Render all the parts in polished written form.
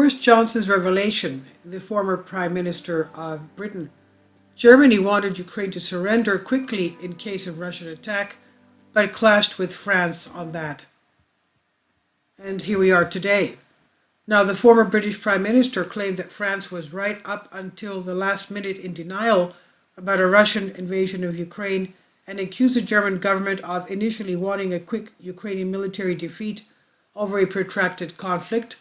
Boris Johnson's revelation, the former Prime Minister of Britain. Germany wanted Ukraine to surrender quickly in case of Russian attack, but clashed with France on that. And here we are today. Now, the former British Prime Minister claimed that France was right up until the last minute in denial about a Russian invasion of Ukraine and accused the German government of initially wanting a quick Ukrainian military defeat over a protracted conflict.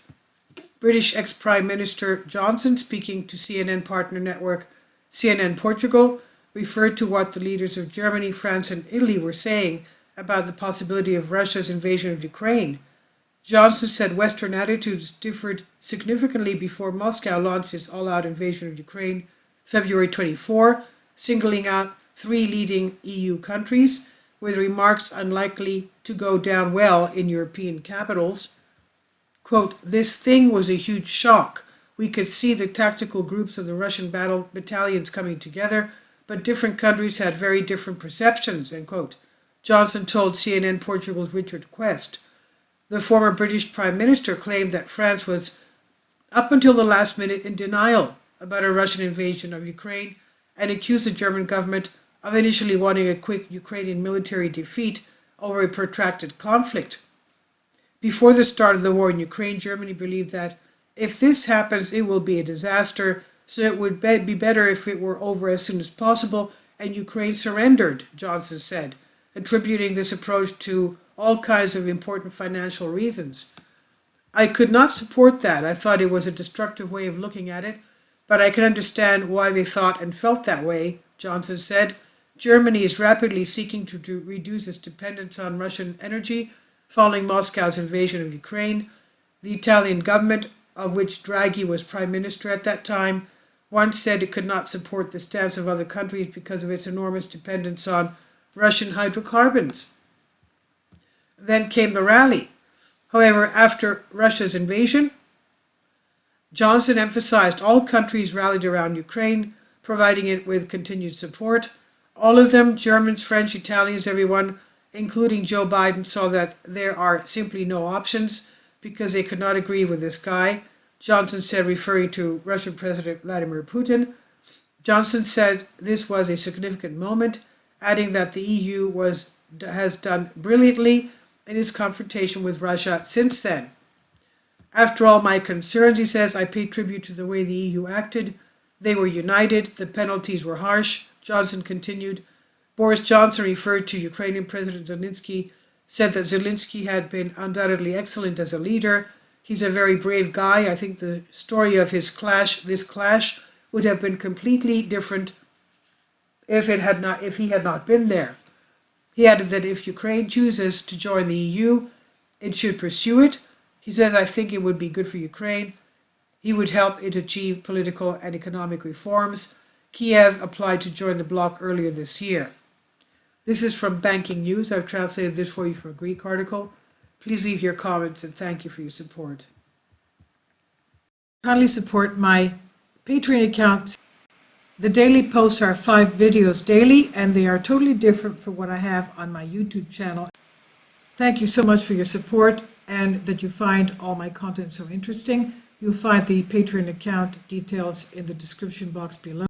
British ex-Prime Minister Johnson, speaking to CNN partner network CNN Portugal, referred to what the leaders of Germany, France and Italy were saying about the possibility of Russia's invasion of Ukraine. Johnson said Western attitudes differed significantly before Moscow launched its all-out invasion of Ukraine February 24, singling out 3 leading EU countries, with remarks unlikely to go down well in European capitals. Quote, "This thing was a huge shock. We could see the tactical groups of the Russian battalions coming together, but different countries had very different perceptions," end quote. Johnson told CNN Portugal's Richard Quest. The former British Prime Minister claimed that France was up until the last minute in denial about a Russian invasion of Ukraine and accused the German government of initially wanting a quick Ukrainian military defeat over a protracted conflict. Before the start of the war in Ukraine, Germany believed that if this happens, it will be a disaster, so it would be better if it were over as soon as possible and Ukraine surrendered, Johnson said, attributing this approach to all kinds of important financial reasons. "I could not support that. I thought it was a destructive way of looking at it, but I can understand why they thought and felt that way," Johnson said. Germany is rapidly seeking to reduce its dependence on Russian energy following Moscow's invasion of Ukraine. The Italian government, of which Draghi was prime minister at that time, once said it could not support the stance of other countries because of its enormous dependence on Russian hydrocarbons. Then came the rally. However, after Russia's invasion, Johnson emphasized all countries rallied around Ukraine, providing it with continued support. All of them, Germans, French, Italians, everyone, including Joe Biden, saw that there are simply no options because they could not agree with this guy, Johnson said, referring to Russian President Vladimir Putin. Johnson said this was a significant moment, adding that the EU has done brilliantly in its confrontation with Russia since then. "After all my concerns," he says, "I pay tribute to the way the EU acted. They were united. The penalties were harsh," Johnson continued. Boris Johnson, referred to Ukrainian President Zelensky, said that Zelensky had been undoubtedly excellent as a leader. "He's a very brave guy. I think the story of this clash would have been completely different if he had not been there." He added that if Ukraine chooses to join the EU, it should pursue it. He says, "I think it would be good for Ukraine. He would help it achieve political and economic reforms." Kiev applied to join the bloc earlier this year. This is from Banking News. I've translated this for you from a Greek article. Please leave your comments and thank you for your support. Kindly support my Patreon account. The daily posts are 5 videos daily, and they are totally different from what I have on my YouTube channel. Thank you so much for your support and that you find all my content so interesting. You'll find the Patreon account details in the description box below.